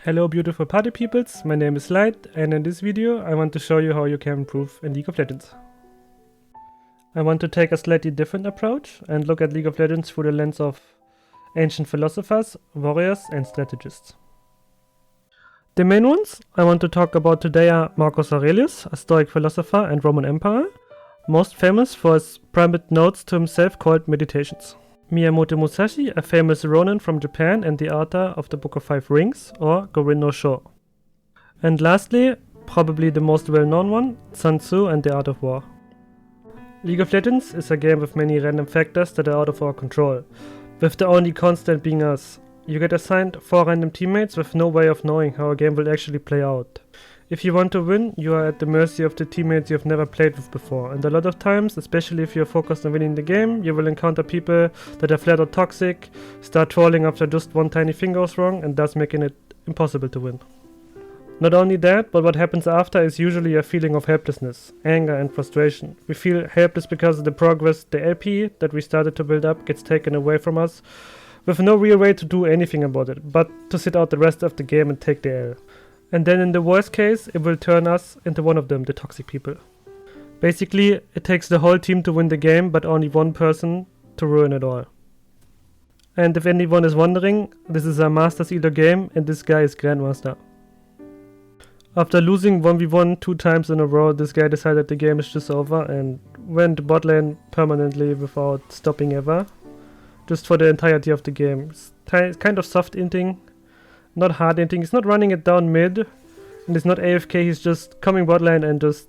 Hello beautiful party peoples, my name is Light and in this video I want to show you how you can improve in League of Legends. I want to take a slightly different approach and look at League of Legends through the lens of ancient philosophers, warriors and strategists. The main ones I want to talk about today are Marcus Aurelius, a Stoic philosopher and Roman emperor, most famous for his private notes to himself called Meditations. Miyamoto Musashi, a famous ronin from Japan and the author of the Book of Five Rings, or Gorin no Sho. And lastly, probably the most well-known one, Sun Tzu and the Art of War. League of Legends is a game with many random factors that are out of our control, with the only constant being us. You get assigned 4 random teammates with no way of knowing how a game will actually play out. If you want to win, you are at the mercy of the teammates you have never played with before, and a lot of times, especially if you are focused on winning the game, you will encounter people that are flat out toxic, start trolling after just one tiny thing goes wrong, and thus making it impossible to win. Not only that, but what happens after is usually a feeling of helplessness, anger and frustration. We feel helpless because the progress, the LP that we started to build up gets taken away from us, with no real way to do anything about it, but to sit out the rest of the game and take the L. And then in the worst case, it will turn us into one of them, the toxic people. Basically, it takes the whole team to win the game, but only one person to ruin it all. And if anyone is wondering, this is a Master Sealer game, and this guy is Grandmaster. After losing 1v1 2 times in a row, this guy decided the game is just over and went bot lane permanently without stopping ever. Just for the entirety of the game. It's kind of soft inting. Not hard inting, he's not running it down mid, and it's not AFK, he's just coming bot lane and just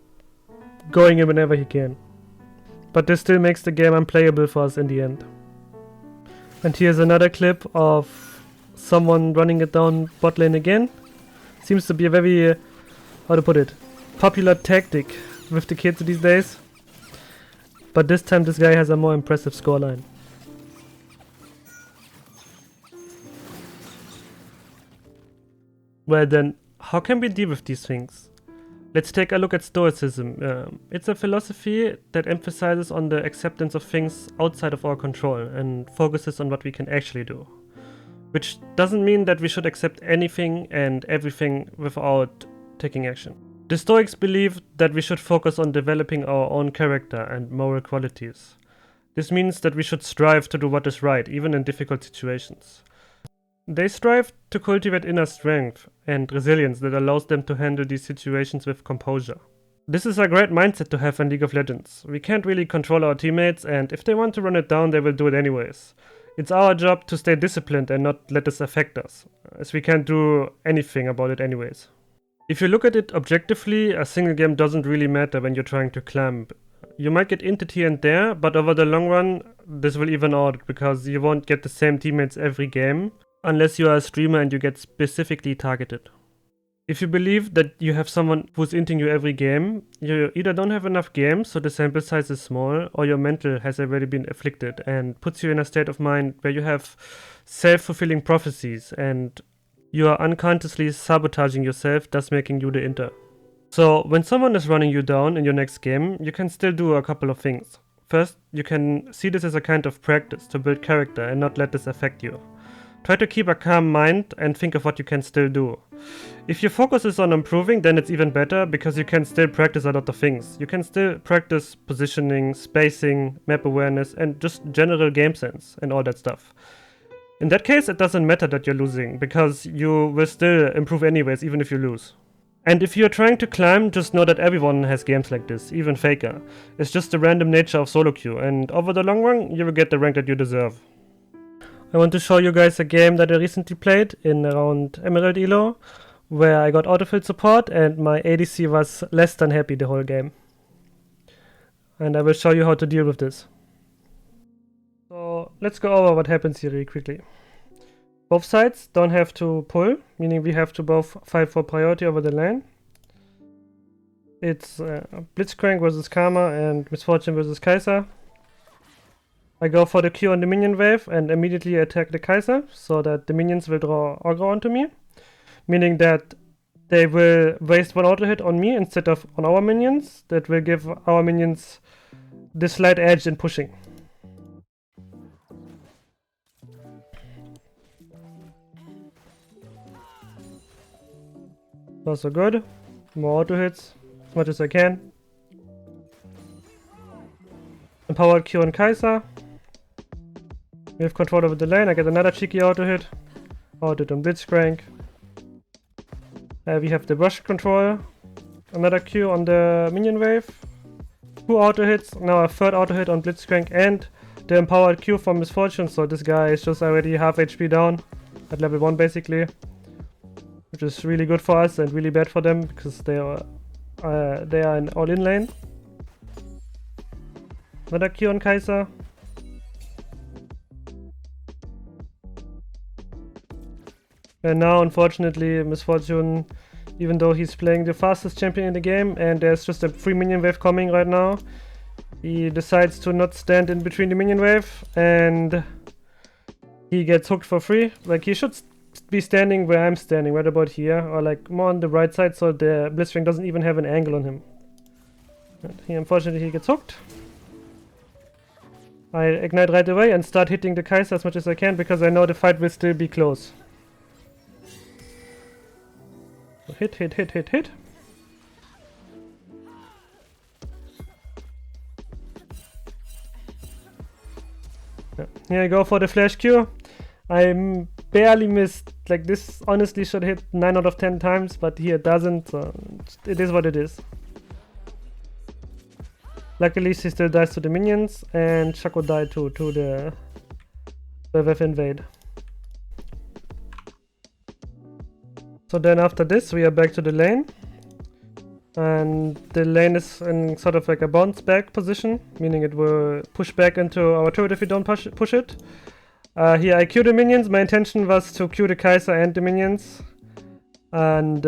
going in whenever he can. But this still makes the game unplayable for us in the end. And here's another clip of someone running it down bot lane again. Seems to be a very, how to put it, popular tactic with the kids these days. But this time this guy has a more impressive scoreline. Well then, how can we deal with these things? Let's take a look at Stoicism. It's a philosophy that emphasizes on the acceptance of things outside of our control and focuses on what we can actually do. Which doesn't mean that we should accept anything and everything without taking action. The Stoics believe that we should focus on developing our own character and moral qualities. This means that we should strive to do what is right, even in difficult situations. They strive to cultivate inner strength and resilience that allows them to handle these situations with composure. This is a great mindset to have in League of Legends. We can't really control our teammates, and if they want to run it down, they will do it anyways. It's our job to stay disciplined and not let this affect us, as we can't do anything about it anyways. If you look at it objectively, a single game doesn't really matter when you're trying to climb. You might get inted here and there, but over the long run, this will even out because you won't get the same teammates every game, unless you are a streamer and you get specifically targeted. If you believe that you have someone who's inting you every game, you either don't have enough games, so the sample size is small, or your mental has already been afflicted and puts you in a state of mind where you have self-fulfilling prophecies and you are unconsciously sabotaging yourself, thus making you the inter. So when someone is running you down in your next game, you can still do a couple of things. First, you can see this as a kind of practice to build character and not let this affect you. Try to keep a calm mind and think of what you can still do. If your focus is on improving, then it's even better because you can still practice a lot of things. You can still practice positioning, spacing, map awareness, and just general game sense and all that stuff. In that case, it doesn't matter that you're losing because you will still improve anyways, even if you lose. And if you're trying to climb, just know that everyone has games like this, even Faker. It's just the random nature of solo queue, and over the long run, you will get the rank that you deserve. I want to show you guys a game that I recently played in around Emerald Elo, where I got autofill support and my ADC was less than happy the whole game. And I will show you how to deal with this. So let's go over what happens here really quickly. Both sides don't have to pull, meaning we have to both fight for priority over the lane. It's Blitzcrank versus Karma and Misfortune versus Kai'Sa. I go for the Q on the minion wave and immediately attack the Kai'Sa so that the minions will draw aggro onto me. Meaning that they will waste one auto hit on me instead of on our minions. That will give our minions this slight edge in pushing. Also good. More auto hits, as much as I can. Empowered Q on Kai'Sa. We have control over the lane. I get another cheeky auto hit. Auto hit on Blitzcrank. We have the brush control. Another Q on the minion wave. 2 auto hits. Now a third auto hit on Blitzcrank and the empowered Q from Misfortune. So this guy is just already half HP down at level 1 basically. Which is really good for us and really bad for them because they are in all-in lane. Another Q on Kai'Sa. And now, unfortunately, Misfortune, even though he's playing the fastest champion in the game and there's just a free minion wave coming right now, he decides to not stand in between the minion wave and he gets hooked for free. Like, he should be standing where I'm standing, right about here, or like more on the right side so the Blitzcrank doesn't even have an angle on him. And unfortunately, he gets hooked. I ignite right away and start hitting the Kai'Sa as much as I can because I know the fight will still be close. So hit. Yeah. Here I go for the flash Q. I barely missed. Like, this honestly should hit 9 out of 10 times, but here it doesn't. So it is what it is. Luckily, she still dies to the minions, and Shaco died too, to the WF invade. So then after this, we are back to the lane. And the lane is in sort of like a bounce back position, meaning it will push back into our turret if we don't push it. Here I Q the minions. My intention was to Q the Kai'Sa and the minions. And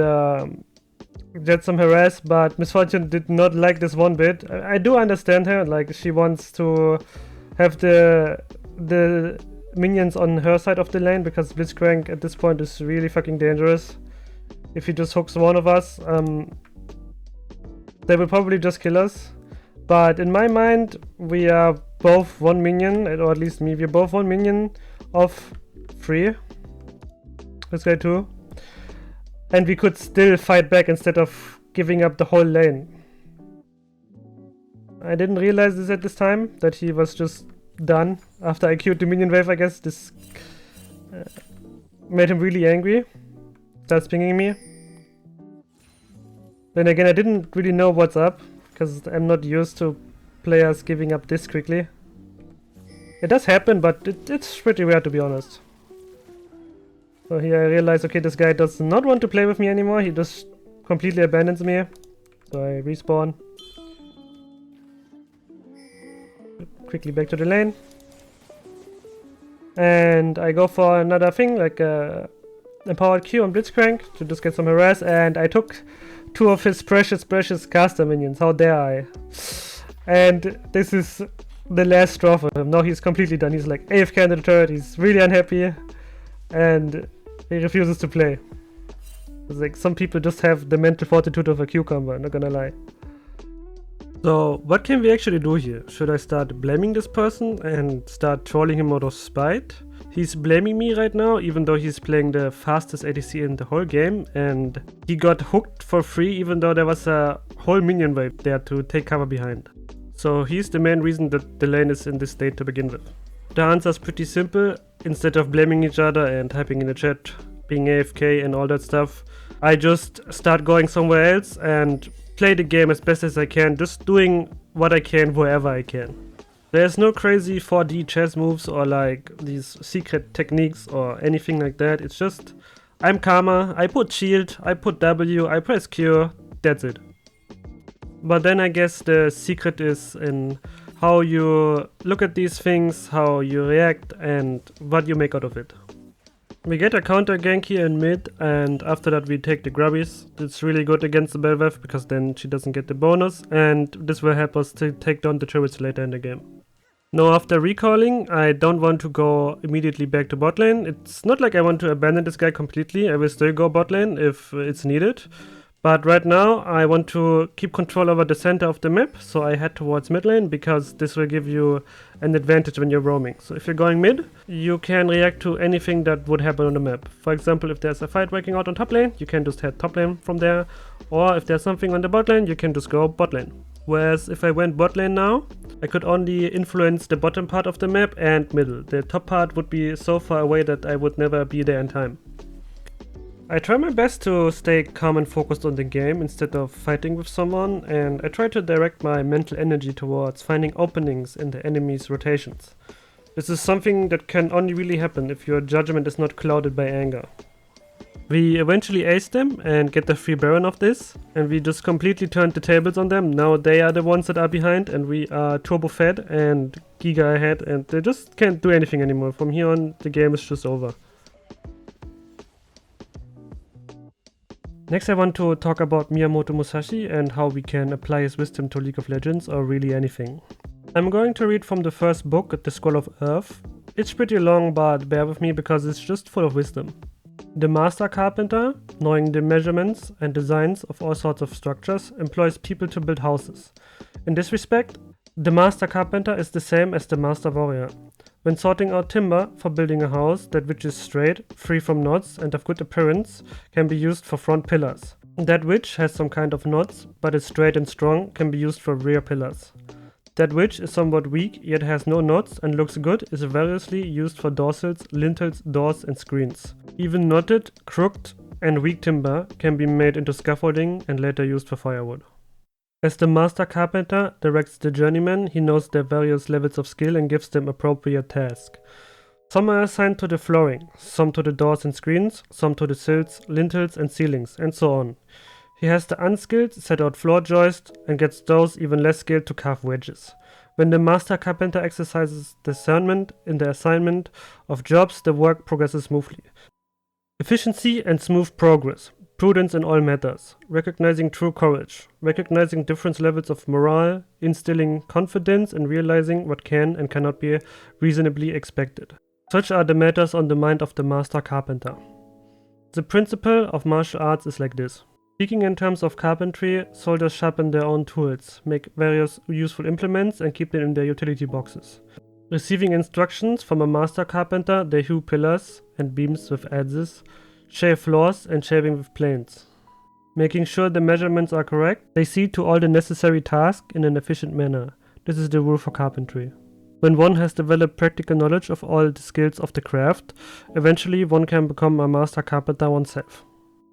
get some harass, but Misfortune did not like this one bit. I do understand her, like she wants to have the minions on her side of the lane because Blitzcrank at this point is really fucking dangerous. If he just hooks one of us, they will probably just kill us. But in my mind, we are both one minion, or at least me, we're both one minion of 3. This guy too. And we could still fight back instead of giving up the whole lane. I didn't realize this at this time, that he was just done after I queued the minion wave. I guess this made him really angry. Starts pinging me. Then again, I didn't really know what's up, because I'm not used to players giving up this quickly. It does happen, but it's pretty rare, to be honest. So here I realize, okay, this guy does not want to play with me anymore. He just completely abandons me. So I respawn. Quickly back to the lane. And I go for another thing, like a empowered Q on Blitzcrank to just get some harass. And I took 2 of his precious caster minions. How dare I? And this is the last straw for him. Now he's completely done. He's like AFK under the turret. He's really unhappy. And he refuses to play. It's like some people just have the mental fortitude of a cucumber, not gonna lie. So what can we actually do here? Should I start blaming this person and start trolling him out of spite? He's blaming me right now, even though he's playing the fastest ADC in the whole game, and he got hooked for free even though there was a whole minion wave there to take cover behind. So he's the main reason that the lane is in this state to begin with. The answer is pretty simple. Instead of blaming each other and typing in the chat, being AFK and all that stuff, I just start going somewhere else and play the game as best as I can, just doing what I can wherever I can. There's no crazy 4D chess moves or like these secret techniques or anything like that. It's just, I'm Karma, I put shield, I put W, I press Q, that's it. But then I guess the secret is in how you look at these things, how you react, and what you make out of it. We get a counter gank here in mid, and after that we take the grubbies. It's really good against the Belveth because then she doesn't get the bonus, and this will help us to take down the turrets later in the game. Now after recalling, I don't want to go immediately back to bot lane. It's not like I want to abandon this guy completely. I will still go bot lane if it's needed. But right now I want to keep control over the center of the map, so I head towards mid lane because this will give you an advantage when you're roaming. So if you're going mid, you can react to anything that would happen on the map. For example, if there's a fight breaking out on top lane, you can just head top lane from there. Or if there's something on the bot lane, you can just go bot lane. Whereas if I went bot lane now, I could only influence the bottom part of the map and middle. The top part would be so far away that I would never be there in time. I try my best to stay calm and focused on the game instead of fighting with someone, and I try to direct my mental energy towards finding openings in the enemy's rotations. This is something that can only really happen if your judgment is not clouded by anger. We eventually ace them and get the free Baron of this, and we just completely turned the tables on them. Now they are the ones that are behind and we are turbo fed and giga ahead, and they just can't do anything anymore. From here on, the game is just over. Next I want to talk about Miyamoto Musashi and how we can apply his wisdom to League of Legends or really anything. I'm going to read from the first book, The Scroll of Earth. It's pretty long, but bear with me because it's just full of wisdom. The master carpenter, knowing the measurements and designs of all sorts of structures, employs people to build houses. In this respect, the master carpenter is the same as the master warrior. When sorting out timber for building a house, that which is straight, free from knots and of good appearance can be used for front pillars. That which has some kind of knots but is straight and strong can be used for rear pillars. That which is somewhat weak yet has no knots and looks good is variously used for dorsals, lintels, doors and screens. Even knotted, crooked and weak timber can be made into scaffolding and later used for firewood. As the master carpenter directs the journeymen, he knows their various levels of skill and gives them appropriate tasks. Some are assigned to the flooring, some to the doors and screens, some to the sills, lintels and ceilings, and so on. He has the unskilled set out floor joist and gets those even less skilled to carve wedges. When the master carpenter exercises discernment in the assignment of jobs, the work progresses smoothly. Efficiency and smooth progress. Prudence in all matters, recognizing true courage, recognizing different levels of morale, instilling confidence and realizing what can and cannot be reasonably expected. Such are the matters on the mind of the master carpenter. The principle of martial arts is like this. Speaking in terms of carpentry, soldiers sharpen their own tools, make various useful implements and keep them in their utility boxes. Receiving instructions from a master carpenter, they hew pillars and beams with adzes, shave floors and shaving with planes. Making sure the measurements are correct, they see to all the necessary tasks in an efficient manner. This is the rule for carpentry. When one has developed practical knowledge of all the skills of the craft, eventually one can become a master carpenter oneself.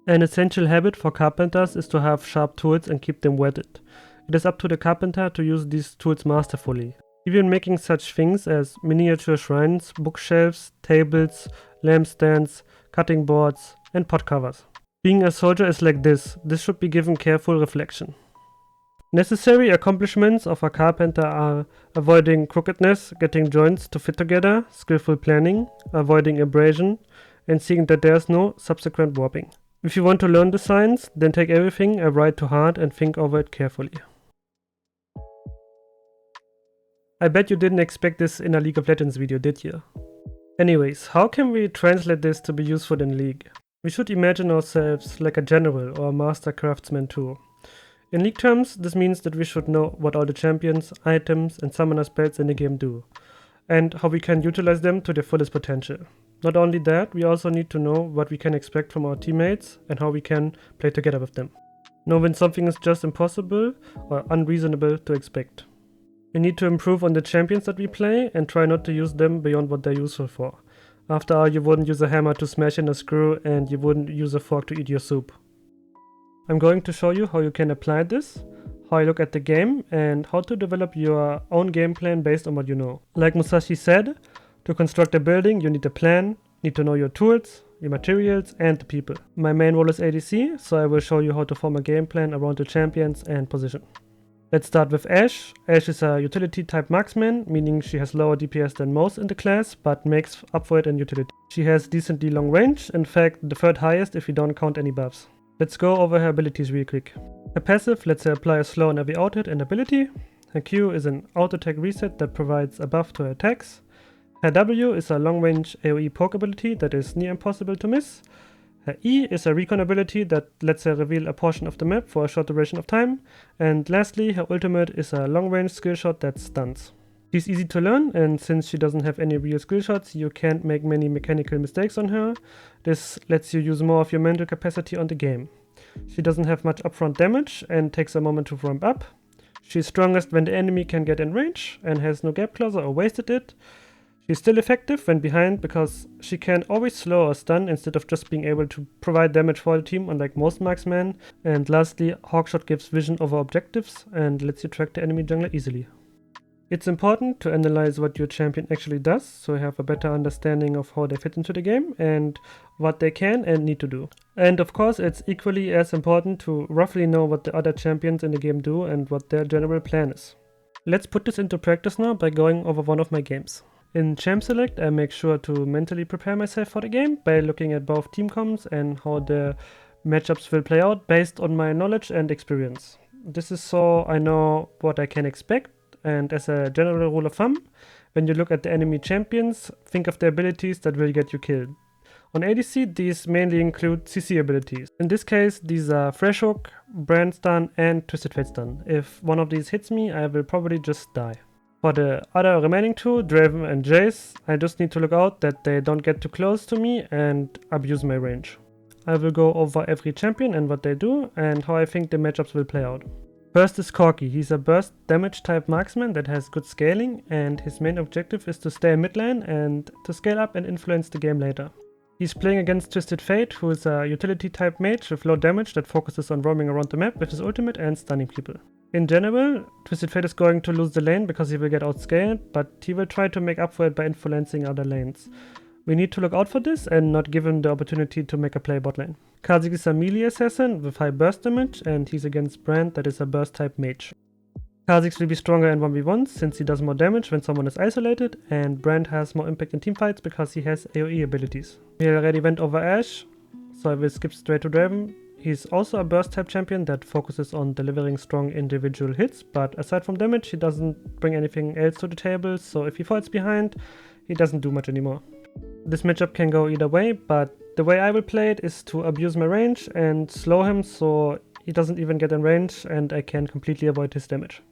An essential habit for carpenters is to have sharp tools and keep them whetted. It is up to the carpenter to use these tools masterfully. Even making such things as miniature shrines, bookshelves, tables, lampstands, cutting boards, and pot covers. Being a soldier is like this. This should be given careful reflection. Necessary accomplishments of a carpenter are avoiding crookedness, getting joints to fit together, skillful planning, avoiding abrasion, and seeing that there's no subsequent warping. If you want to learn the science, then take everything I write to heart and think over it carefully. I bet you didn't expect this in a League of Legends video, did you? Anyways, how can we translate this to be useful in League? We should imagine ourselves like a general or a master craftsman too. In League terms, this means that we should know what all the champions, items and summoner spells in the game do, and how we can utilize them to their fullest potential. Not only that, we also need to know what we can expect from our teammates and how we can play together with them. Know when something is just impossible or unreasonable to expect. We need to improve on the champions that we play and try not to use them beyond what they're useful for. After all, you wouldn't use a hammer to smash in a screw and you wouldn't use a fork to eat your soup. I'm going to show you how you can apply this, how you look at the game, and how to develop your own game plan based on what you know. Like Musashi said, to construct a building you need a plan, need to know your tools, your materials and the people. My main role is ADC, so I will show you how to form a game plan around the champions and position. Let's start with Ashe. Ashe is a utility type marksman, meaning she has lower DPS than most in the class, but makes up for it in utility. She has decently long range, in fact the third highest if you don't count any buffs. Let's go over her abilities real quick. Her passive lets her apply a slow on every out hit and ability. Her Q is an auto attack reset that provides a buff to her attacks. Her W is a long range AoE poke ability that is near impossible to miss. Her E is a recon ability that lets her reveal a portion of the map for a short duration of time. And lastly, her ultimate is a long-range skill shot that stuns. She's easy to learn, and since she doesn't have any real skill shots, you can't make many mechanical mistakes on her. This lets you use more of your mental capacity on the game. She doesn't have much upfront damage and takes a moment to ramp up. She's strongest when the enemy can get in range and has no gap closer or wasted it. She's still effective when behind because she can always slow or stun instead of just being able to provide damage for the team, unlike most marksmen. And lastly, Hawkshot gives vision over objectives and lets you track the enemy jungler easily. It's important to analyze what your champion actually does, so you have a better understanding of how they fit into the game and what they can and need to do. And of course, it's equally as important to roughly know what the other champions in the game do and what their general plan is. Let's put this into practice now by going over one of my games. In Champ Select, I make sure to mentally prepare myself for the game by looking at both team comps and how the matchups will play out based on my knowledge and experience. This is so I know what I can expect, and as a general rule of thumb, when you look at the enemy champions, think of the abilities that will get you killed. On ADC, these mainly include CC abilities. In this case, these are Fresh Hook, Brand Stun, and Twisted Fate Stun. If one of these hits me, I will probably just die. For the other remaining two, Draven and Jace, I just need to look out that they don't get too close to me and abuse my range. I will go over every champion and what they do, and how I think the matchups will play out. First is Corki. He's a burst damage type marksman that has good scaling, and his main objective is to stay in mid lane and to scale up and influence the game later. He's playing against Twisted Fate, who is a utility type mage with low damage that focuses on roaming around the map with his ultimate and stunning people. In general, Twisted Fate is going to lose the lane because he will get outscaled, but he will try to make up for it by influencing other lanes. We need to look out for this and not give him the opportunity to make a play bot lane. Kha'Zix is a melee assassin with high burst damage, and he's against Brand that is a burst type mage. Kha'Zix will be stronger in 1v1s since he does more damage when someone is isolated, and Brand has more impact in teamfights because he has AoE abilities. We already went over Ashe, so I will skip straight to Draven. He's also a burst type champion that focuses on delivering strong individual hits, but aside from damage he doesn't bring anything else to the table, so if he falls behind, he doesn't do much anymore. This matchup can go either way, but the way I will play it is to abuse my range and slow him so he doesn't even get in range and I can completely avoid his damage.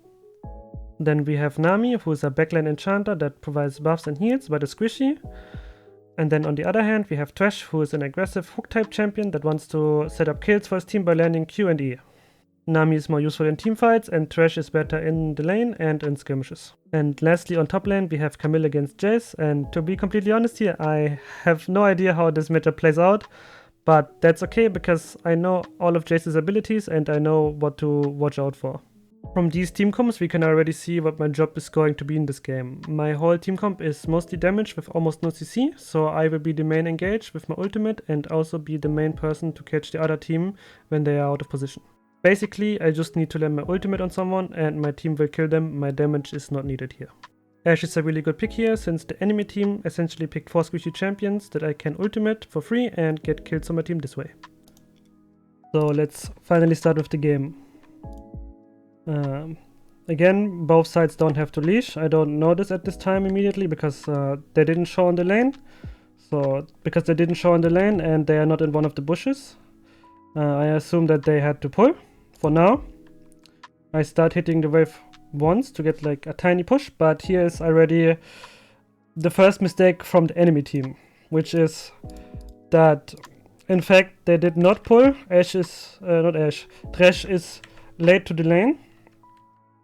Then we have Nami, who is a backline enchanter that provides buffs and heals but is squishy. And then on the other hand, we have Thresh, who is an aggressive hook-type champion that wants to set up kills for his team by landing Q and E. Nami is more useful in teamfights, and Thresh is better in the lane and in skirmishes. And lastly, on top lane, we have Camille against Jace, and to be completely honest here, I have no idea how this matchup plays out, but that's okay because I know all of Jace's abilities and I know what to watch out for. From these team comps, we can already see what my job is going to be in this game. My whole team comp is mostly damage with almost no CC, so I will be the main engage with my ultimate and also be the main person to catch the other team when they are out of position. Basically, I just need to land my ultimate on someone and my team will kill them. My damage is not needed here. Ashe is a really good pick here since the enemy team essentially picked 4 squishy champions that I can ultimate for free and get kills on my team this way. So let's finally start with the game. Again, both sides don't have to leash. I don't know this at this time immediately because they didn't show on the lane. So because they didn't show on the lane and they are not in one of the bushes, I assume that they had to pull. For now, I start hitting the wave once to get like a tiny push, but here is already the first mistake from the enemy team, which is that in fact they did not pull. Thresh is late to the lane.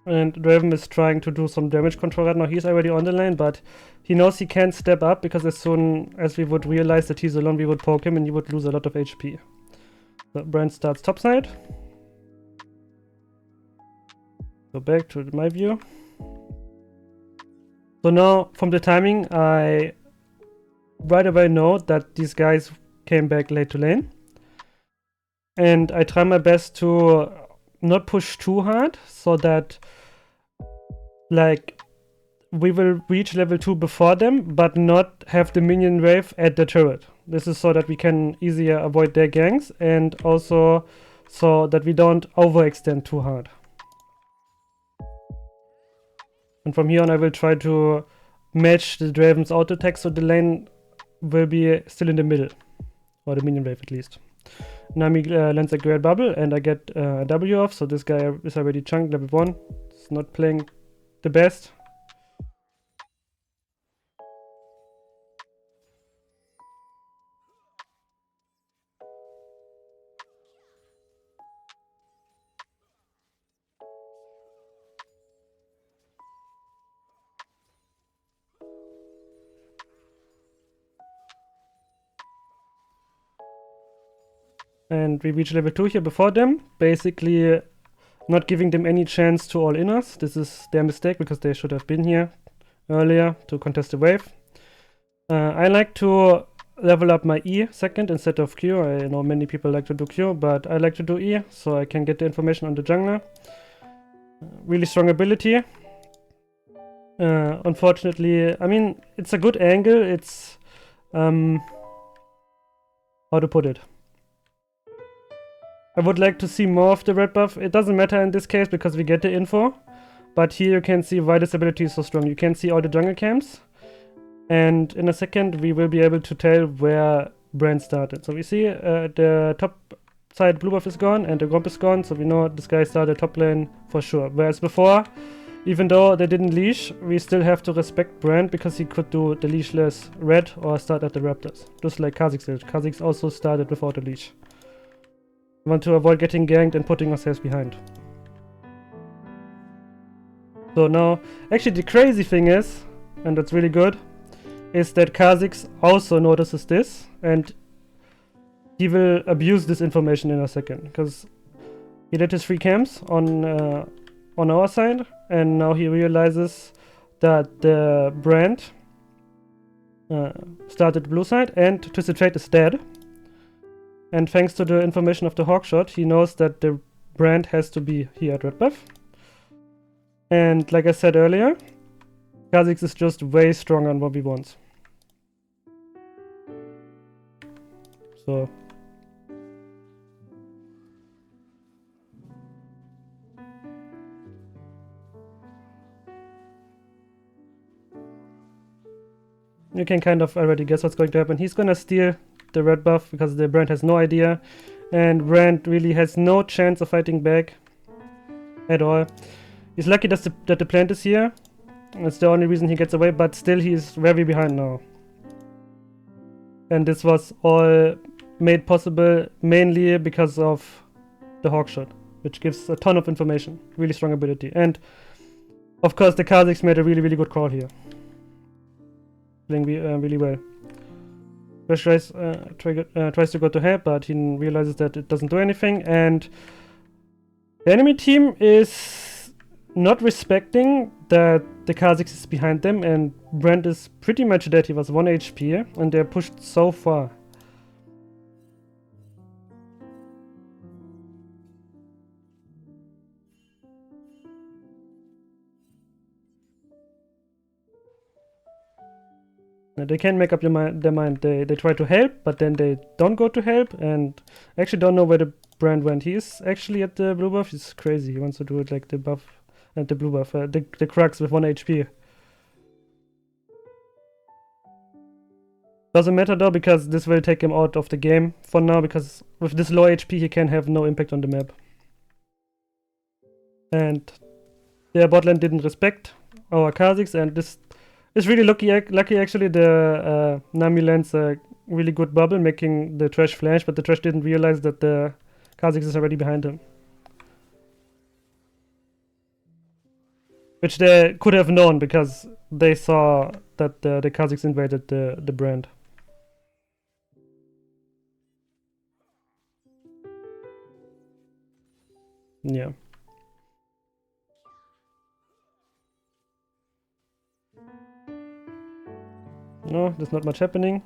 And Draven is trying to do some damage control right now. He's already on the lane, but he knows he can't step up because as soon as we would realize that he's alone, we would poke him and he would lose a lot of HP. So Brand starts topside. Go back to my view. So now, from the timing, I right away know that these guys came back late to lane. And I try my best to not push too hard so that like we will reach level 2 before them but not have the minion wave at the turret. This is so that we can easier avoid their ganks and also so that we don't overextend too hard. And from here on I will try to match the Draven's auto attack so the lane will be still in the middle or the minion wave at least. Nami lands a great bubble and I get a W off, so this guy is already chunked level 1. It's not playing the best. And we reach level 2 here before them, basically not giving them any chance to all in us. This is their mistake because they should have been here earlier to contest the wave. I like to level up my E second instead of Q. I know many people like to do Q, but I like to do E so I can get the information on the jungler. Really strong ability. Unfortunately, I mean, it's a good angle. It's how to put it. I would like to see more of the red buff. It doesn't matter in this case because we get the info. But here you can see why this ability is so strong. You can see all the jungle camps. And in a second we will be able to tell where Brand started. So we see the top side blue buff is gone and the Gromp is gone. So we know this guy started top lane for sure. Whereas before, even though they didn't leash, we still have to respect Brand because he could do the leashless red or start at the Raptors. Just like Kha'Zix did. Kha'Zix also started without a leash. We want to avoid getting ganked and putting ourselves behind. So now, actually the crazy thing is, and that's really good, is that Kha'Zix also notices this and he will abuse this information in a second because he did his 3 camps on our side and now he realizes that the Brand started blue side and Twisted Fate is dead. And thanks to the information of the Hawkshot, he knows that the Brand has to be here at red buff. And like I said earlier, Kha'Zix is just way stronger on 1v1s. So you can kind of already guess what's going to happen. He's gonna steal the red buff because the Brand has no idea, and Brand really has no chance of fighting back at all. He's lucky that the plant is here. That's the only reason he gets away, but still he's very behind now. And this was all made possible mainly because of the Hawkshot, which gives a ton of information. Really strong ability. And of course the Kha'Zix made a really good call here. Playing really well. Fresh tries to go to help, but he realizes that it doesn't do anything, and the enemy team is not respecting that the Kha'Zix is behind them, and Brand is pretty much dead. He was 1 HP, and they're pushed so far. They can't make up their mind. They try to help, but then they don't go to help, and actually don't know where the Brand went. He is actually at the blue buff. He's crazy. He wants to do it like the buff and the blue buff, the Crux with 1 HP. Doesn't matter though, because this will take him out of the game for now, because with this low HP he can have no impact on the map. And their bot lane didn't respect our Kha'Zix, and this is really lucky actually. The Nami lands a really good bubble, making the Thresh flash, but the Thresh didn't realize that the Kha'Zix is already behind him. Which they could have known, because they saw that the Kha'Zix invaded the Brand. Yeah. No, there's not much happening.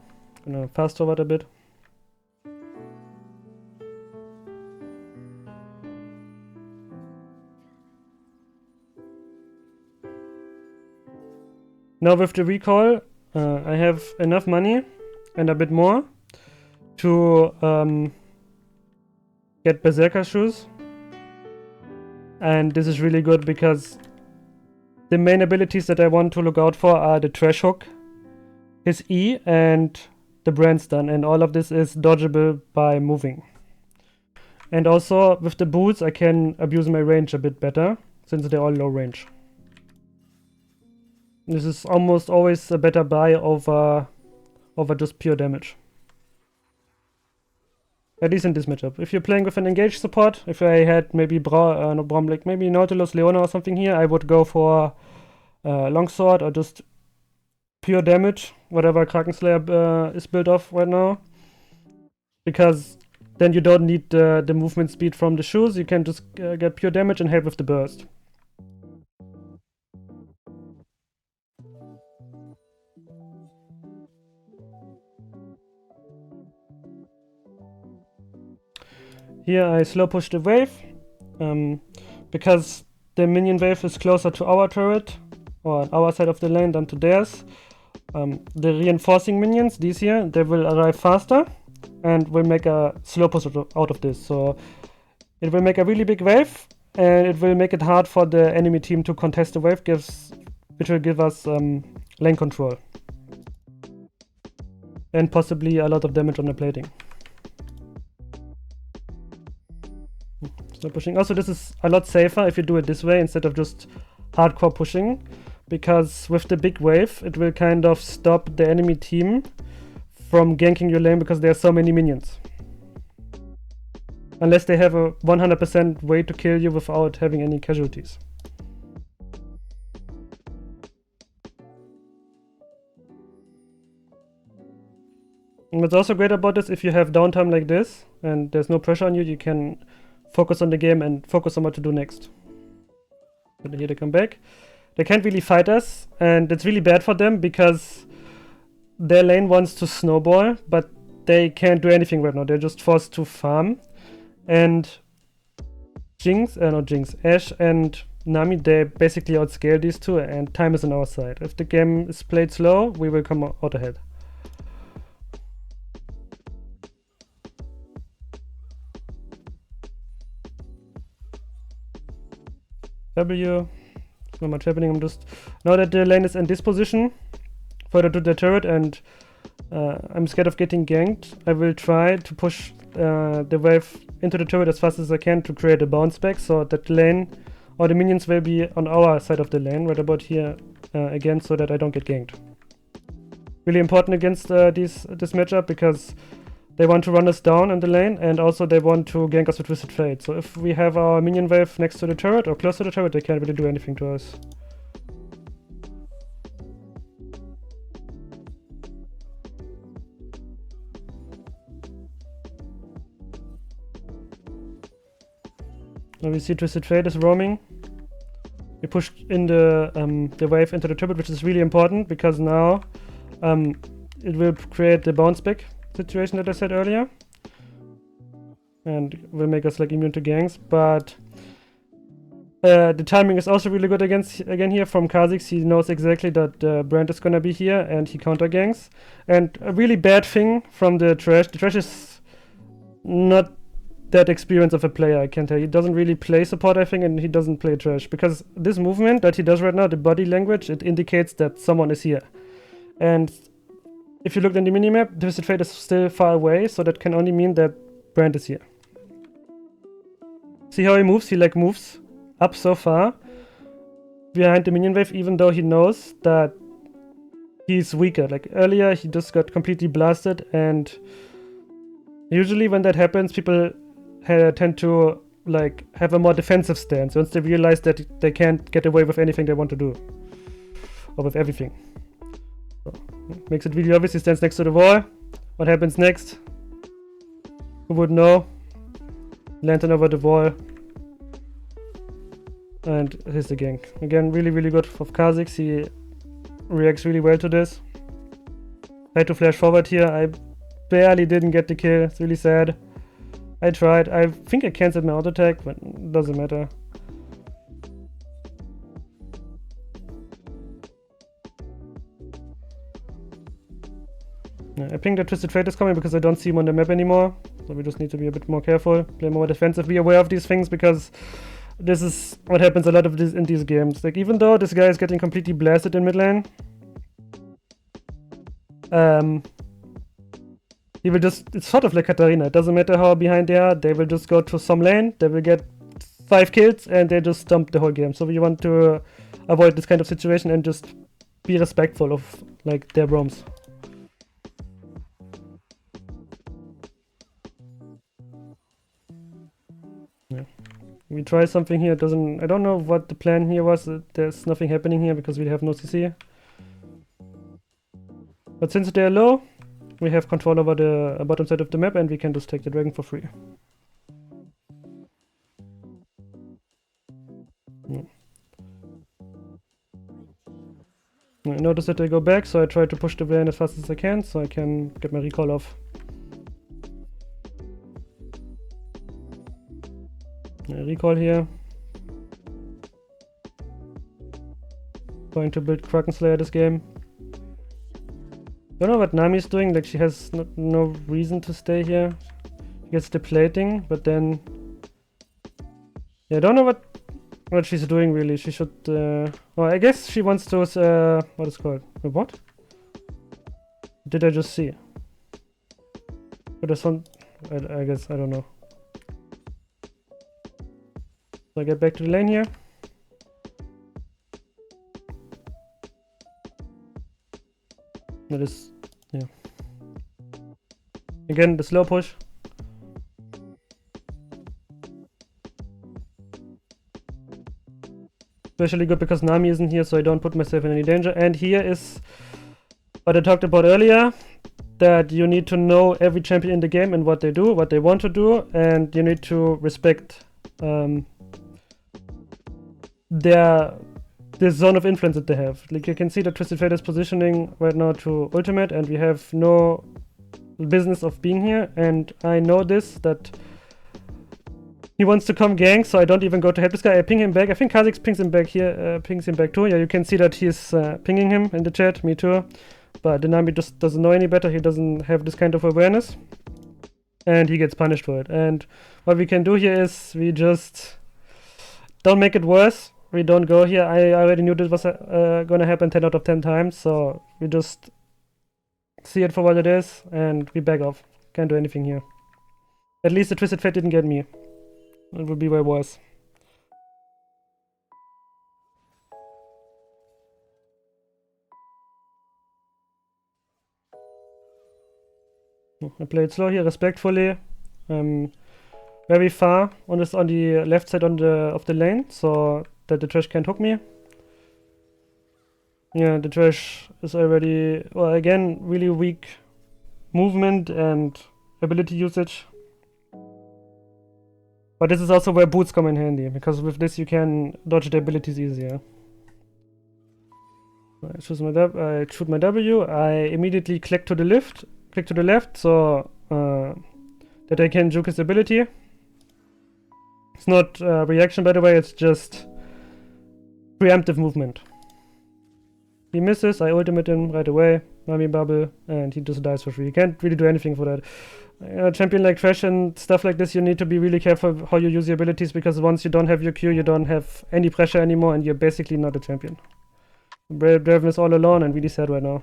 Gonna fast forward a bit. Now with the recall, I have enough money and a bit more to get Berserker shoes. And this is really good because the main abilities that I want to look out for are the Thresh Hook, his E, and the the brand stun, and all of this is dodgeable by moving. And also with the boots I can abuse my range a bit better, since they're all low range. This is almost always a better buy over just pure damage. At least in this matchup. If you're playing with an engaged support, if I had maybe maybe Nautilus, Leona or something here, I would go for Longsword or just pure damage, whatever Kraken Slayer is built off right now. Because then you don't need the movement speed from the shoes, you can just get pure damage and help with the burst. Here I slow push the wave, because the minion wave is closer to our turret, or our side of the lane than to theirs. The reinforcing minions, these here, they will arrive faster and will make a slow push out of this. So it will make a really big wave, and it will make it hard for the enemy team to contest the wave, which will give us lane control. And possibly a lot of damage on the plating. Slow pushing. Also, this is a lot safer if you do it this way instead of just hardcore pushing, because with the big wave it will kind of stop the enemy team from ganking your lane because there are so many minions. Unless they have a 100% way to kill you without having any casualties. And what's also great about this, if you have downtime like this and there's no pressure on you, you can focus on the game and focus on what to do next. But here they come back. They can't really fight us, and it's really bad for them because their lane wants to snowball, but they can't do anything right now. They're just forced to farm. And Ashe and Nami, they basically outscale these two, and time is on our side. If the game is played slow, we will come out ahead. W, not much happening. I'm just, now that the lane is in this position, further to the turret, and I'm scared of getting ganked, I will try to push the wave into the turret as fast as I can to create a bounce back, so that lane or the minions will be on our side of the lane, right about here again, so that I don't get ganked. Really important against this matchup, because they want to run us down in the lane, and also they want to gank us with Twisted Fate. So if we have our minion wave next to the turret or close to the turret, they can't really do anything to us. Now we see Twisted Fate is roaming. We push in the wave into the turret, which is really important, because now it will create the bounce back situation that I said earlier, and will make us like immune to ganks. But the timing is also really good again here from Kha'Zix. He knows exactly that Brand is gonna be here, and he counter ganks. And a really bad thing from the Thresh is not that experience of a player, I can tell. He doesn't really play support, I think, and he doesn't play Thresh, because this movement that he does right now, the body language, it indicates that someone is here. And if you look in the minimap, Twisted Fate is still far away, so that can only mean that Brand is here. See how he moves? He like moves up so far behind the minion wave, even though he knows that he's weaker. Like earlier, he just got completely blasted, and usually when that happens, people tend to like have a more defensive stance once they realize that they can't get away with anything they want to do, or with everything. So, makes it really obvious. He stands next to the wall. What happens next? Who would know? Lantern over the wall. And here's the gank. Again, really, really good of Kha'Zix. He reacts really well to this. I had to flash forward here. I barely didn't get the kill. It's really sad. I tried. I think I cancelled my auto attack, but it doesn't matter. I think that Twisted Fate is coming because I don't see him on the map anymore. So we just need to be a bit more careful, play more defensive, be aware of these things, because this is what happens a lot of this in these games. Like, even though this guy is getting completely blasted in mid lane, he will just, it's sort of like Katarina, it doesn't matter how behind they are, they will just go to some lane, they will get 5 kills and they just dump the whole game. So we want to avoid this kind of situation and just be respectful of like their roams. Yeah. We try something here, it doesn't, I don't know what the plan here was, there's nothing happening here because we have no CC. But since they're low, we have control over the bottom side of the map and we can just take the dragon for free. Yeah. I notice that they go back, so I try to push the lane as fast as I can so I can get my recall off. Recall here. Trying to build Kraken Slayer this game. Don't know what Nami's doing, like she has no reason to stay here. She gets the plating, but then... Yeah, I don't know what she's doing really. She should... well, I guess she wants to... what is it called? What? Did I just see? But there's some... I guess, I don't know. So I get back to the lane here. That is, yeah. Again, the slow push. Especially good because Nami isn't here, so I don't put myself in any danger. And here is what I talked about earlier, that you need to know every champion in the game and what they do, what they want to do, and you need to respect this zone of influence that they have. Like you can see that Twisted Fate is positioning right now to ultimate and we have no business of being here, and I know this, that he wants to come gank, so I don't even go to help this guy. I ping him back. I think Kha'Zix pings him back here, pings him back too. Yeah, you can see that he's pinging him in the chat, me too. But Denami just doesn't know any better, he doesn't have this kind of awareness. And he gets punished for it. And what we can do here is we just don't make it worse. We don't go here. I already knew this was gonna happen 10 out of 10 times, so we just see it for what it is and we back off. Can't do anything here. At least the Twisted Fate didn't get me. It would be way worse. I played slow here, respectfully. Very far on the left side of the lane, so that the trash can't hook me. Yeah, the trash is already, well, again, really weak movement and ability usage. But this is also where boots come in handy, because with this you can dodge the abilities easier. I shoot my W, I immediately click to the left, so that I can juke his ability. It's not reaction, by the way, it's just preemptive movement. He misses, I ultimate him right away, Mami Bubble, and he just dies for free. You can't really do anything for that. Champion like Trash and stuff like this, you need to be really careful how you use your abilities, because once you don't have your Q, you don't have any pressure anymore, and you're basically not a champion. Draven is all alone and really sad right now.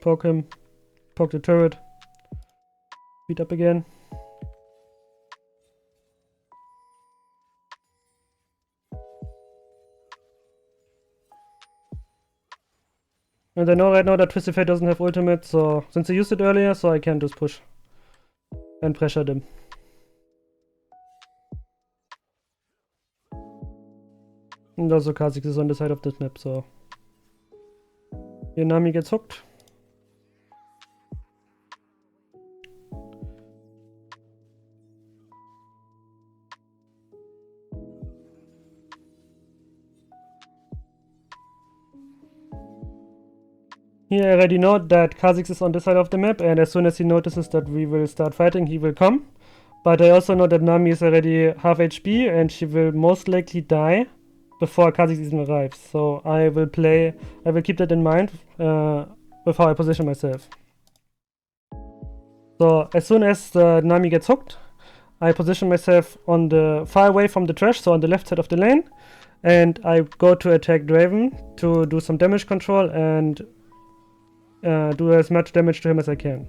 Poke him, poke the turret, beat up again. And I know right now that Twisted Fate doesn't have ultimate, so since I used it earlier, so I can just push and pressure them. And also Kha'Zix is on the side of this map, so Nami gets hooked. He already knows that Kha'Zix is on this side of the map, and as soon as he notices that we will start fighting, he will come. But I also know that Nami is already half HP, and she will most likely die before Kha'Zix even arrives. So I will keep that in mind with how I position myself. So as soon as Nami gets hooked, I position myself on the far away from the trash, so on the left side of the lane, and I go to attack Draven to do some damage control and do as much damage to him as I can.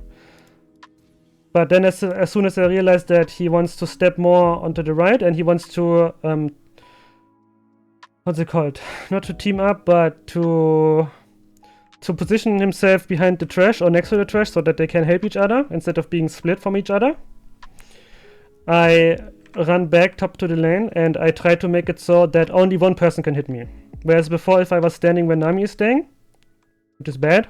But then as soon as I realize that he wants to step more onto the right and he wants to, what's it called? Not to team up, but to position himself behind the trash or next to the trash so that they can help each other instead of being split from each other. I run back top to the lane and I try to make it so that only one person can hit me. Whereas before, if I was standing where Nami is staying, which is bad,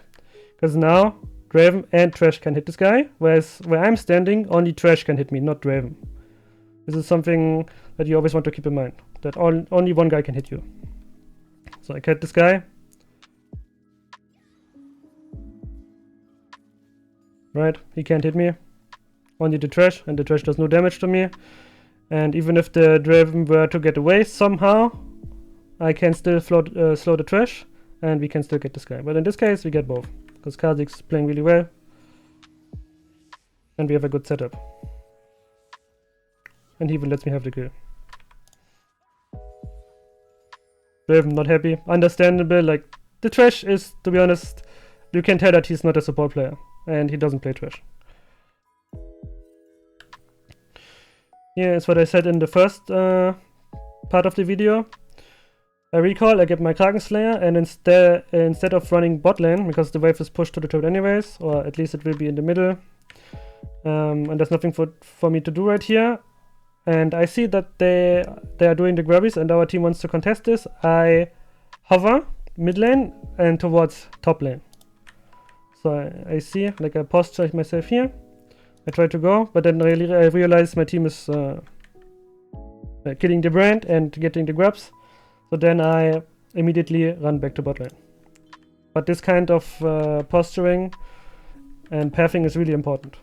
because now Draven and Trash can hit this guy, whereas where I'm standing, only Trash can hit me, not Draven. This is something that you always want to keep in mind, that only one guy can hit you. So I catch this guy. Right, he can't hit me. Only the Trash, and the Trash does no damage to me. And even if the Draven were to get away somehow, I can still slow the Trash, and we can still get this guy. But in this case, we get both, because Kha'Zix's playing really well, and we have a good setup. And he even lets me have the kill. Draven not happy. Understandable, like, the Trash is, to be honest, you can tell that he's not a support player, and he doesn't play Trash. Here is what I said in the first part of the video. I recall, I get my Kraken Slayer, and instead of running bot lane, because the wave is pushed to the turret anyways, or at least it will be in the middle, and there's nothing for me to do right here, and I see that they are doing the grubbies and our team wants to contest this, I hover mid lane and towards top lane. So I see, like, I posture myself here, I try to go, but then I realize my team is killing the brand and getting the grabs. So then I immediately run back to bot lane. But this kind of posturing and pathing is really important.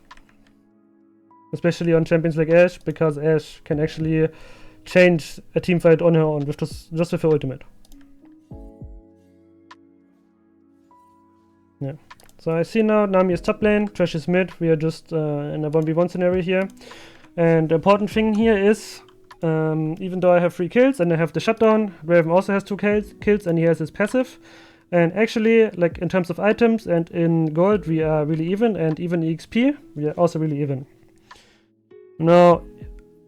Especially on champions like Ashe, because Ashe can actually change a team fight on her own with just with her ultimate. Yeah. So I see now Nami is top lane, Trash is mid, we are just in a 1v1 scenario here. And the important thing here is, even though I have 3 kills and I have the shutdown, Raven also has 2 kills and he has his passive. And actually, like, in terms of items and in gold, we are really even, and even EXP, we are also really even. Now,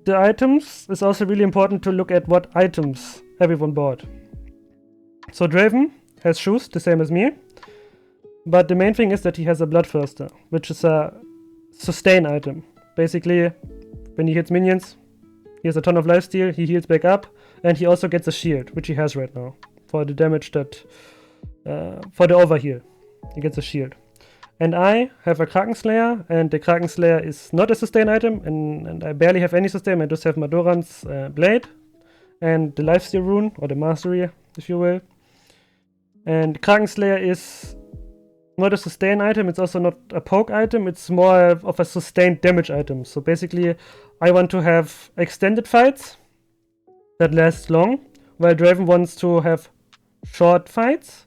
the items is also really important to look at what items everyone bought. So Draven has shoes, the same as me. But the main thing is that he has a Bloodthirster, which is a sustain item. Basically, when he hits minions, he has a ton of lifesteal, he heals back up, and he also gets a shield, which he has right now, for the damage that, for the overheal. He gets a shield. And I have a Kraken Slayer, and the Kraken Slayer is not a sustain item, and I barely have any sustain, I just have Madoran's blade, and the lifesteal rune, or the mastery, if you will. And Kraken Slayer is not a sustain item, it's also not a poke item, it's more of a sustained damage item. So basically, I want to have extended fights that last long, while Draven wants to have short fights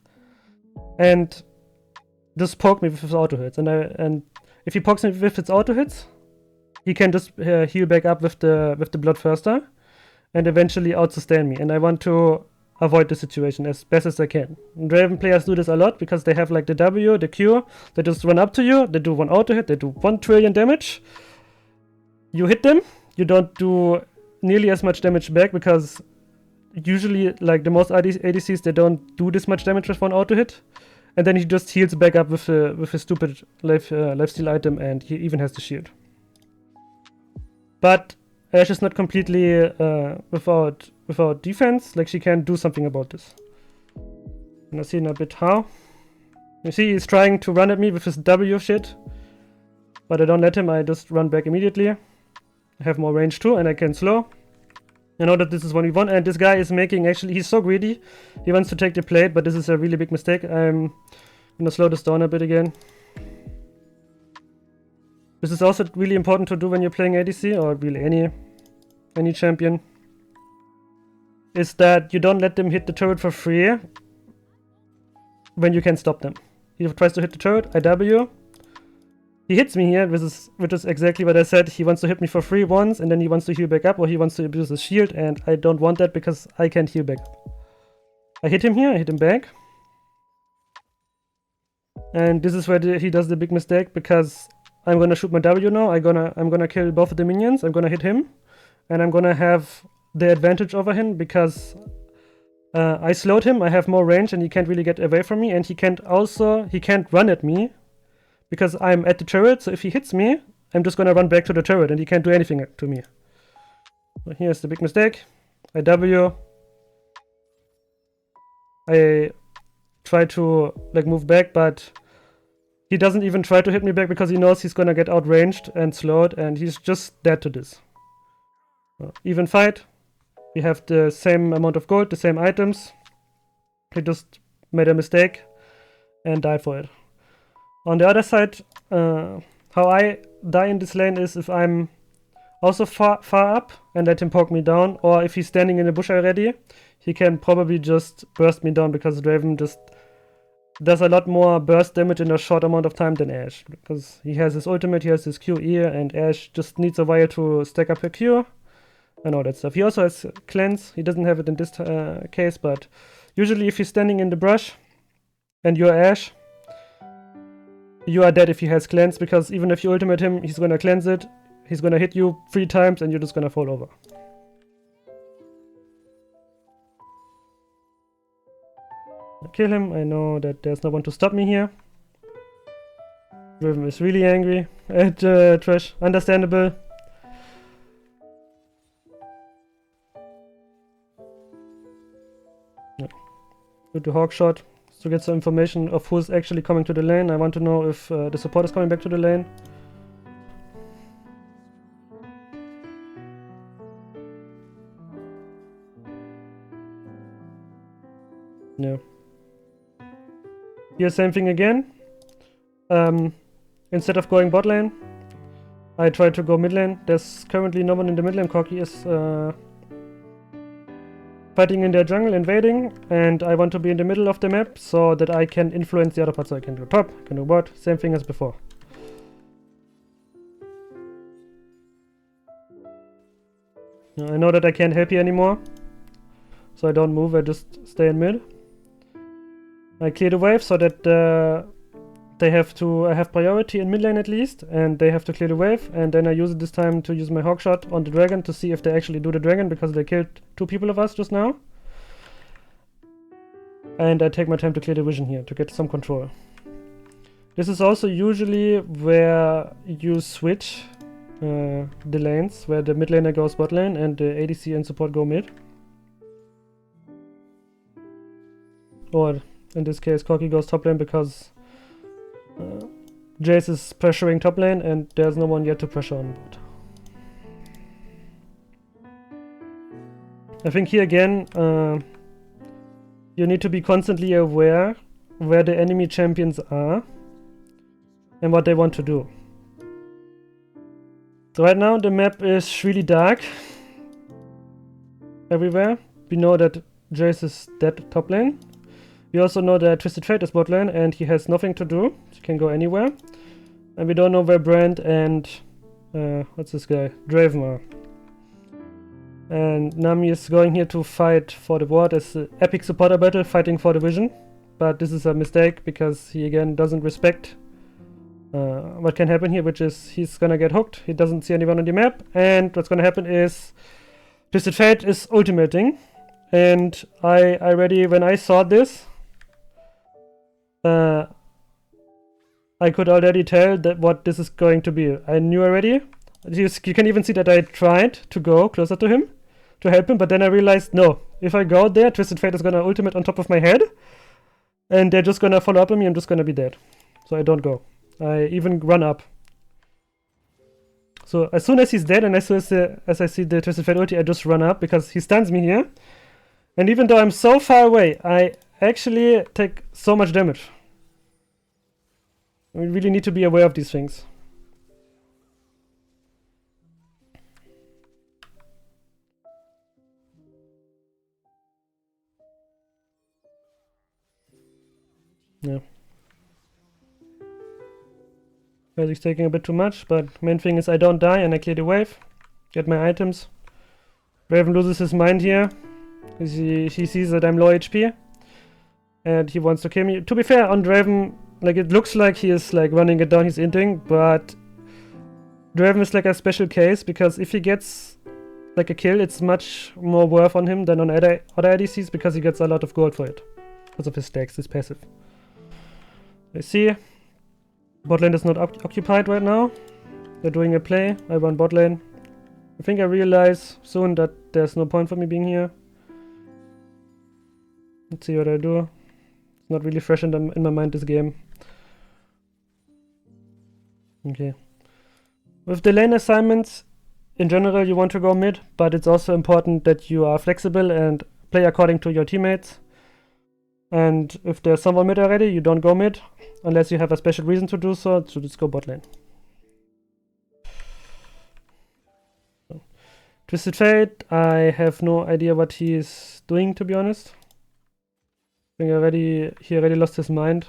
and just poke me with his auto hits. And if he pokes me with his auto hits, he can just heal back up with the Bloodthirster and eventually out sustain me. And I want to avoid the situation as best as I can. And Draven players do this a lot because they have, like, the W, the Q, they just run up to you, they do one auto hit, they do 1 trillion damage. You hit them, you don't do nearly as much damage back because usually, like, the most ADCs, they don't do this much damage with 1 auto hit. And then he just heals back up with his stupid lifesteal item, and he even has the shield. But Ashe is not completely without defense, like, she can do something about this. And I'll see in a bit how. You see, he's trying to run at me with his W shit, but I don't let him, I just run back immediately. I have more range too, and I can slow. I know that this is 1v1, and this guy is making, actually, he's so greedy. He wants to take the plate, but this is a really big mistake. I'm gonna slow this down a bit again. This is also really important to do when you're playing ADC, or really any champion, is that you don't let them hit the turret for free when you can stop them. He tries to hit the turret, I W, He hits me here, which is exactly what I said. He wants to hit me for free once, and then he wants to heal back up, or he wants to abuse his shield, and I don't want that because I can't heal back up. I hit him here, I hit him back. And this is where he does the big mistake, because I'm gonna shoot my W now. I'm gonna kill both of the minions. I'm gonna hit him, and I'm gonna have the advantage over him because I slowed him. I have more range, and he can't really get away from me. And he can't run at me because I'm at the turret. So if he hits me, I'm just gonna run back to the turret, and he can't do anything to me. So here's the big mistake. I W. I try to like move back, but he doesn't even try to hit me back because he knows he's gonna get outranged and slowed, and he's just dead to this. Even fight. We have the same amount of gold, the same items. He just made a mistake and died for it. On the other side, how I die in this lane is if I'm also far up and let him poke me down, or if he's standing in the bush already, he can probably just burst me down because Draven just does a lot more burst damage in a short amount of time than Ashe, because he has his ultimate, he has his QE, and Ashe just needs a while to stack up her Q and all that stuff. He also has cleanse. He doesn't have it in this case, but usually if he's standing in the brush and you're Ashe, you are dead if he has cleanse, because even if you ultimate him, he's gonna cleanse it, he's gonna hit you 3 times, and you're just gonna fall over. I kill him. I know that there's no one to stop me here. Draven is really angry at Trash. Understandable. Do the hawk shot to get some information of who's actually coming to the lane. I want to know if the support is coming back to the lane. No. Here, same thing again. Instead of going bot lane, I try to go mid lane. There's currently no one in the mid lane. Corki is fighting in their jungle, invading, and I want to be in the middle of the map so that I can influence the other parts. So I can do top, I can do bot, same thing as before. Now, I know that I can't help you anymore, so I don't move, I just stay in mid. I clear the wave so that they have to have priority in mid lane at least, and they have to clear the wave, and then I use it this time to use my hawk shot on the dragon to see if they actually do the dragon, because they killed 2 people of us just now. And I take my time to clear the vision here to get some control. This is also usually where you switch the lanes, where the mid laner goes bot lane and the ADC and support go mid. Or in this case, Corki goes top lane because Jace is pressuring top lane and there's no one yet to pressure on bot. I think here again, you need to be constantly aware where the enemy champions are and what they want to do. So right now the map is really dark everywhere. We know that Jace is dead top lane. We also know that Twisted Fate is bot lane and he has nothing to do. He can go anywhere. And we don't know where Brand and what's this guy? Draven are. And Nami is going here to fight for the ward as an epic supporter battle, fighting for the vision. But this is a mistake because he again doesn't respect what can happen here, which is he's gonna get hooked. He doesn't see anyone on the map, and what's gonna happen is Twisted Fate is ultimating. And I already, when I saw this, I could already tell that what this is going to be. I knew already. You can even see that I tried to go closer to him to help him, but then I realized, no, if I go there, Twisted Fate is gonna ultimate on top of my head, and they're just gonna follow up on me. I'm just gonna be dead. So I don't go. I even run up. So as soon as he's dead and as soon as I see the Twisted Fate ulti, I just run up because he stuns me here. And even though I'm so far away, I actually take so much damage. We really need to be aware of these things. Yeah. He's taking a bit too much, but main thing is I don't die and I clear the wave. Get my items. Raven loses his mind here. He sees that I'm low HP. And he wants to kill me. To be fair, on Draven, like it looks like he is like running it down, he's inting, but Draven is like a special case because if he gets like a kill, it's much more worth on him than on other ADCs because he gets a lot of gold for it. Because of his stacks, his passive. I see. Bot lane is not occupied right now. They're doing a play. I run bot lane. I think I realize soon that there's no point for me being here. Let's see what I do. It's not really fresh in my mind, this game. Okay. With the lane assignments, in general you want to go mid, but it's also important that you are flexible and play according to your teammates. And if there's someone mid already, you don't go mid, unless you have a special reason to do so, so just go bot lane. So. Twisted Fate, I have no idea what he is doing, to be honest. I think he already lost his mind.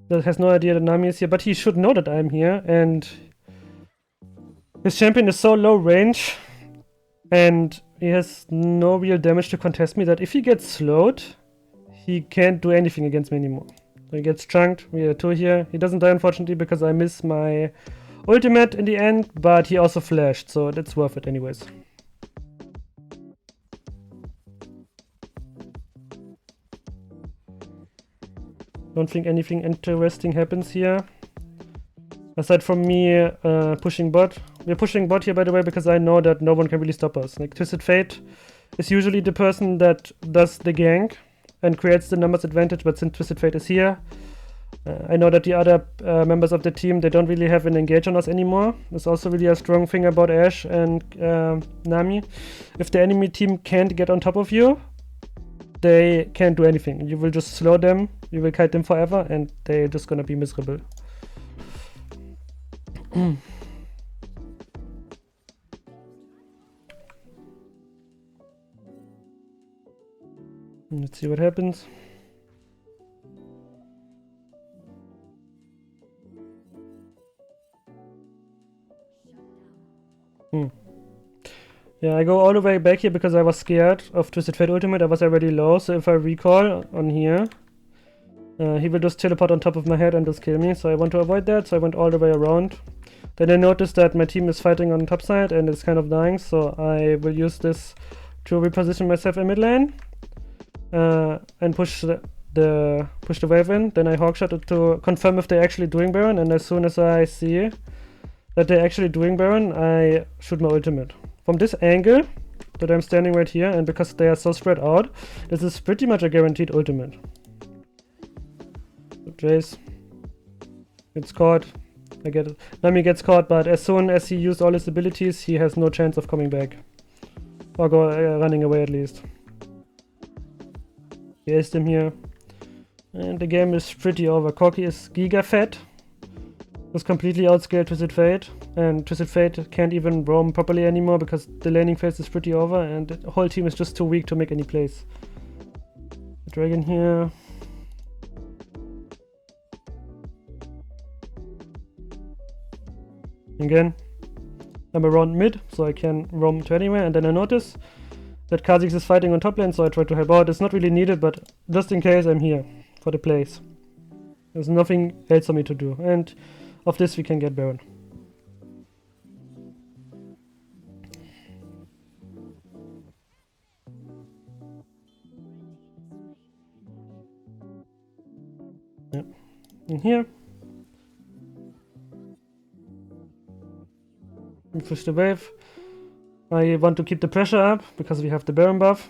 That has no idea that Nami is here, but he should know that I'm here, and his champion is so low range, and he has no real damage to contest me that if he gets slowed, he can't do anything against me anymore. So he gets chunked, we are 2 here. He doesn't die unfortunately because I miss my ultimate in the end, but he also flashed, so that's worth it anyways. Don't think anything interesting happens here. Aside from me pushing bot. We're pushing bot here, by the way, because I know that no one can really stop us. Like, Twisted Fate is usually the person that does the gank and creates the numbers advantage, but since Twisted Fate is here, I know that the other members of the team, they don't really have an engage on us anymore. There's also really a strong thing about Ashe and Nami. If the enemy team can't get on top of you, they can't do anything. You will just slow them, you will kite them forever, and they're just gonna be miserable. Let's see what happens. Yeah, I go all the way back here because I was scared of Twisted Fate ultimate. I was already low, so if I recall on here, he will just teleport on top of my head and just kill me. So I want to avoid that, so I went all the way around. Then I noticed that my team is fighting on the top side and it's kind of dying, so I will use this to reposition myself in mid lane and push the wave in. Then I hawkshot it to confirm if they're actually doing Baron, and as soon as I see that they're actually doing Baron, I shoot my ultimate. From this angle that I'm standing right here, and because they are so spread out, this is pretty much a guaranteed ultimate. So Jace gets caught. I get it. Nami gets caught, but as soon as he used all his abilities, he has no chance of coming back. Or running away at least. He aced him here. And the game is pretty over. Corki is giga fat. He's completely outscaled Twisted Fate. And Twisted Fate can't even roam properly anymore because the laning phase is pretty over and the whole team is just too weak to make any plays. The dragon here. Again, I'm around mid, so I can roam to anywhere, and then I notice that Kha'Zix is fighting on top lane, so I try to help out. It's not really needed, but just in case, I'm here for the plays. There's nothing else for me to do, and of this we can get Baron. Yep. In here. We push the wave. I want to keep the pressure up because we have the Baron buff,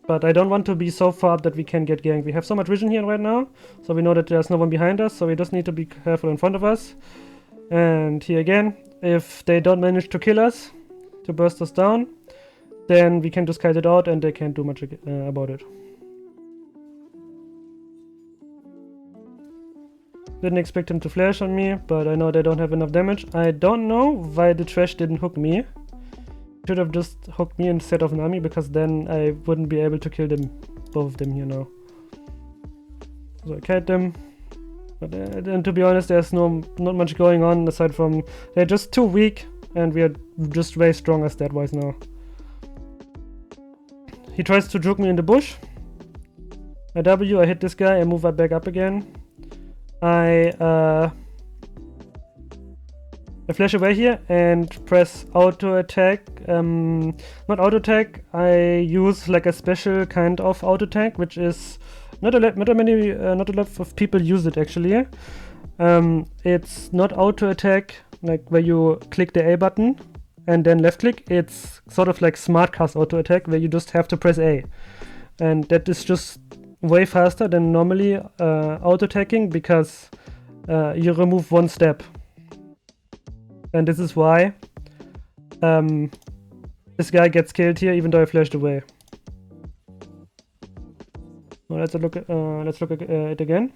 but I don't want to be so far up that we can get ganked. We have so much vision here right now, so we know that there's no one behind us, so we just need to be careful in front of us. And here again, if they don't manage to kill us, to burst us down, then we can just kite it out and they can't do much about it. Didn't expect him to flash on me, but I know they don't have enough damage. I don't know why the trash didn't hook me. Should have just hooked me instead of Nami, because then I wouldn't be able to kill them, both of them here now. So I kite them. But and to be honest, there's not much going on aside from they're just too weak, and we are just way stronger stat-wise now. He tries to juke me in the bush. I W, I hit this guy, I move back up again. I flash away here and press auto attack. Not auto attack. I use like a special kind of auto attack, which is not a lot of people use it actually. It's not auto attack like where you click the A button and then left click. It's sort of like smart cast auto attack where you just have to press A, and that is just way faster than normally auto attacking because you remove one step. And this is why this guy gets killed here, even though I flashed away. Well, let's look at it again.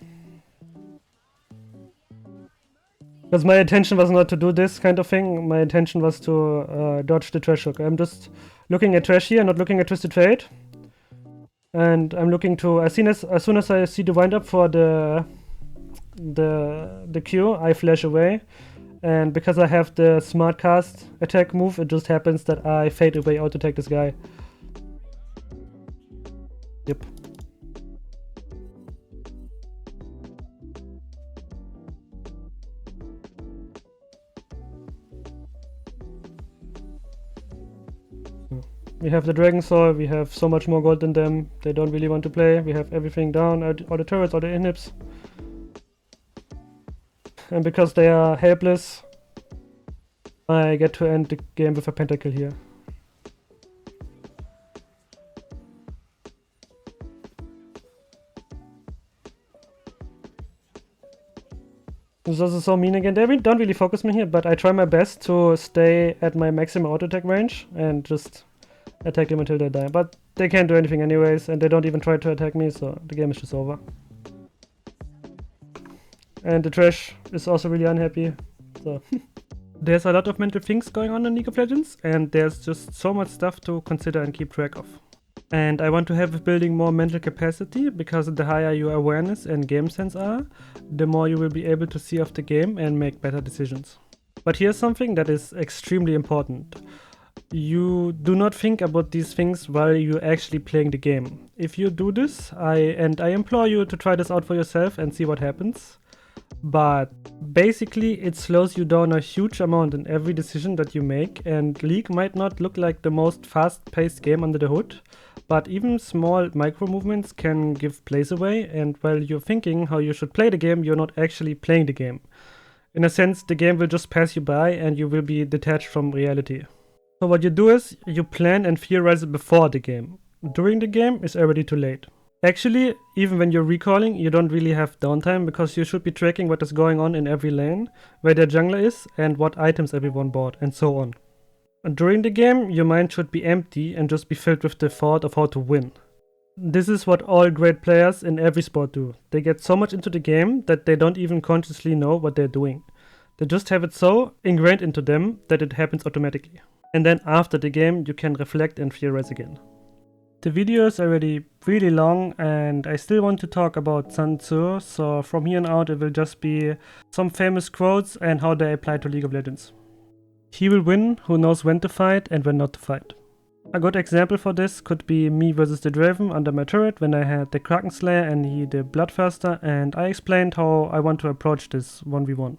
Because my intention was not to do this kind of thing. My intention was to dodge the trash hook. I'm just looking at trash here, not looking at twisted fate. And I'm looking to as soon as I see the wind up for the Q, I flash away. And because I have the smart cast attack move, it just happens that I fade away auto attack this guy. Yep. We have the Dragon Soul, we have so much more gold than them, they don't really want to play, we have everything down, all the turrets, all the inhibs. And because they are helpless, I get to end the game with a pentakill here. This is also so mean again. They don't really focus me here, but I try my best to stay at my maximum auto attack range and just attack them until they die. But they can't do anything anyways, and they don't even try to attack me, so the game is just over. And the trash is also really unhappy. So there's a lot of mental things going on in League of Legends, and there's just so much stuff to consider and keep track of. And I want to have building more mental capacity, because the higher your awareness and game sense are, the more you will be able to see off the game and make better decisions. But here's something that is extremely important. You do not think about these things while you're actually playing the game. If you do this, I implore you to try this out for yourself and see what happens. But basically it slows you down a huge amount in every decision that you make, and League might not look like the most fast-paced game under the hood, but even small micro movements can give plays away, and while you're thinking how you should play the game, you're not actually playing the game. In a sense, the game will just pass you by and you will be detached from reality. So what you do is, you plan and theorize it before the game. During the game is already too late. Actually, even when you're recalling, you don't really have downtime, because you should be tracking what is going on in every lane, where their jungler is, and what items everyone bought, and so on. And during the game, your mind should be empty and just be filled with the thought of how to win. This is what all great players in every sport do. They get so much into the game that they don't even consciously know what they're doing. They just have it so ingrained into them that it happens automatically. And then after the game, you can reflect and theorize again. The video is already really long, and I still want to talk about Sun Tzu, so from here on out it will just be some famous quotes and how they apply to League of Legends. He will win who knows when to fight and when not to fight. A good example for this could be me versus the Draven under my turret when I had the Kraken Slayer and he the Bloodthirster, and I explained how I want to approach this 1v1.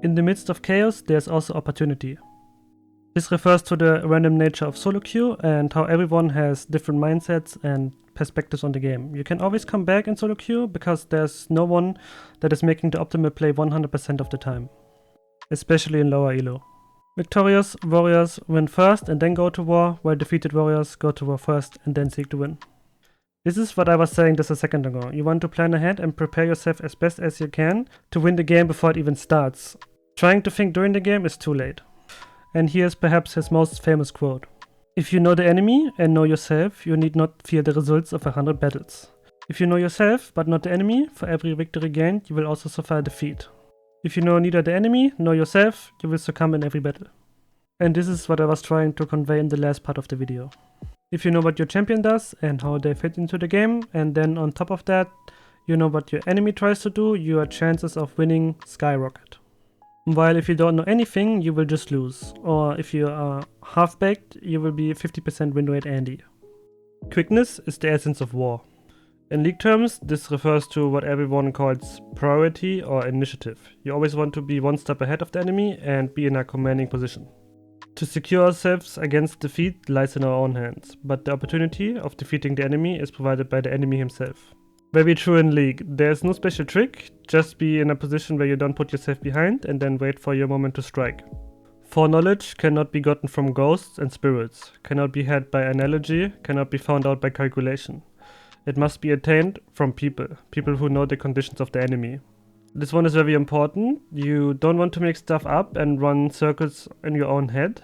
In the midst of chaos, there's also opportunity. This refers to the random nature of solo queue and how everyone has different mindsets and perspectives on the game. You can always come back in solo queue because there's no one that is making the optimal play 100% of the time, especially in lower elo. Victorious warriors win first and then go to war, while defeated warriors go to war first and then seek to win. This is what I was saying just a second ago. You want to plan ahead and prepare yourself as best as you can to win the game before it even starts. Trying to think during the game is too late. And here's perhaps his most famous quote. If you know the enemy and know yourself, you need not fear the results of 100 battles. If you know yourself but not the enemy, for every victory gained, you will also suffer defeat. If you know neither the enemy nor yourself, you will succumb in every battle. And this is what I was trying to convey in the last part of the video. If you know what your champion does and how they fit into the game, and then on top of that, you know what your enemy tries to do, your chances of winning skyrocket. While if you don't know anything, you will just lose. Or if you are half-baked, you will be 50% win rate Andy. Quickness is the essence of war. In League terms, this refers to what everyone calls priority or initiative. You always want to be one step ahead of the enemy and be in a commanding position. To secure ourselves against defeat lies in our own hands, but the opportunity of defeating the enemy is provided by the enemy himself. Very true in League. There's no special trick, just be in a position where you don't put yourself behind and then wait for your moment to strike. Foreknowledge cannot be gotten from ghosts and spirits, cannot be had by analogy, cannot be found out by calculation. It must be attained from people who know the conditions of the enemy. This one is very important. You don't want to make stuff up and run circles in your own head.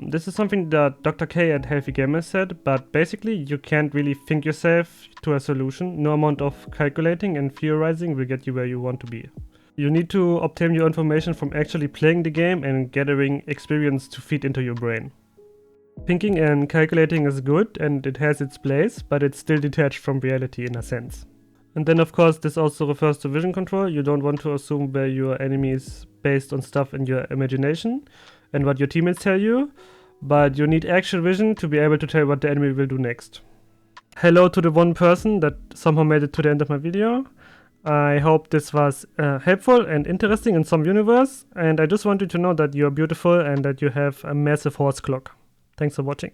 This is something that Dr. K at Healthy Gamer said, but basically you can't really think yourself to a solution. No amount of calculating and theorizing will get you where you want to be. You need to obtain your information from actually playing the game and gathering experience to feed into your brain. Thinking and calculating is good and it has its place, but it's still detached from reality in a sense. And then of course this also refers to vision control. You don't want to assume where your enemy is based on stuff in your imagination and what your teammates tell you, but you need actual vision to be able to tell what the enemy will do next. Hello to the one person that somehow made it to the end of my video. I hope this was helpful and interesting in some universe, and I just want you to know that you're beautiful and that you have a massive horse clock. Thanks for watching.